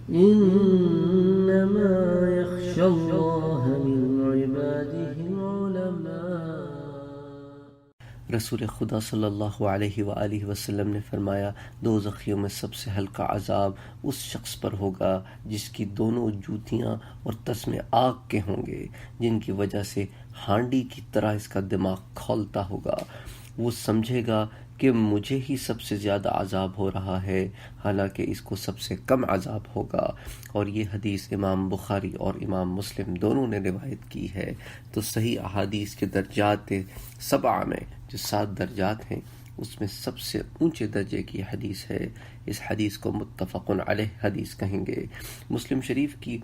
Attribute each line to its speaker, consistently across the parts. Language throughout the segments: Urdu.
Speaker 1: إنما يخشى الله من عباده العلماء۔
Speaker 2: رسول خدا صلی اللہ علیہ وآلہ وسلم نے فرمایا، دوزخیوں میں سب سے ہلکا عذاب اس شخص پر ہوگا جس کی دونوں جوتیاں اور تسمے آگ کے ہوں گے، جن کی وجہ سے ہانڈی کی طرح اس کا دماغ کھولتا ہوگا۔ وہ سمجھے گا کہ مجھے ہی سب سے زیادہ عذاب ہو رہا ہے، حالانکہ اس کو سب سے کم عذاب ہوگا۔ اور یہ حدیث امام بخاری اور امام مسلم دونوں نے روایت کی ہے۔ تو صحیح احادیث کے درجات 7 میں جو 7 درجات ہیں، اس میں سب سے اونچے درجے کی حدیث ہے۔ اس حدیث کو متفق علیہ حدیث کہیں گے۔ مسلم شریف کی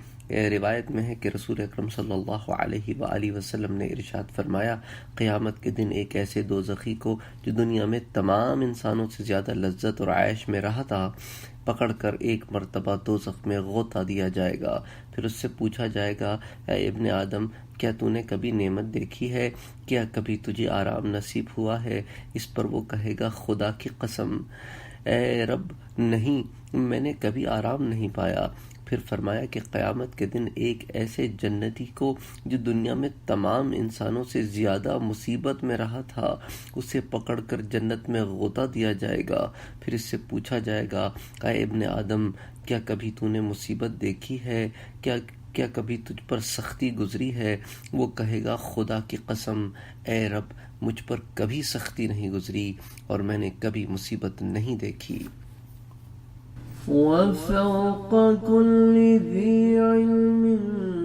Speaker 2: روایت میں ہے کہ رسول اکرم صلی اللہ علیہ وآلہ وسلم نے ارشاد فرمایا، قیامت کے دن ایک ایسے دوزخی کو جو دنیا میں تمام انسانوں سے زیادہ لذت اور عیش میں رہا تھا، پکڑ کر ایک مرتبہ دوزخ میں غوطہ دیا جائے گا۔ پھر اس سے پوچھا جائے گا، اے ابن آدم، کیا تو نے کبھی نعمت دیکھی ہے؟ کیا کبھی تجھے آرام نصیب ہوا ہے؟ اس پر وہ کہے گا، خدا کی قسم اے رب، نہیں، میں نے کبھی آرام نہیں پایا۔ پھر فرمایا کہ قیامت کے دن ایک ایسے جنتی کو جو دنیا میں تمام انسانوں سے زیادہ مصیبت میں رہا تھا، اسے پکڑ کر جنت میں غوطہ دیا جائے گا۔ پھر اس سے پوچھا جائے گا، اے ابن آدم، کیا کبھی تو نے مصیبت دیکھی ہے؟ کیا کبھی تجھ پر سختی گزری ہے؟ وہ کہے گا، خدا کی قسم اے رب، مجھ پر کبھی سختی نہیں گزری اور میں نے کبھی مصیبت نہیں دیکھی۔
Speaker 1: وفوق كل ذي علم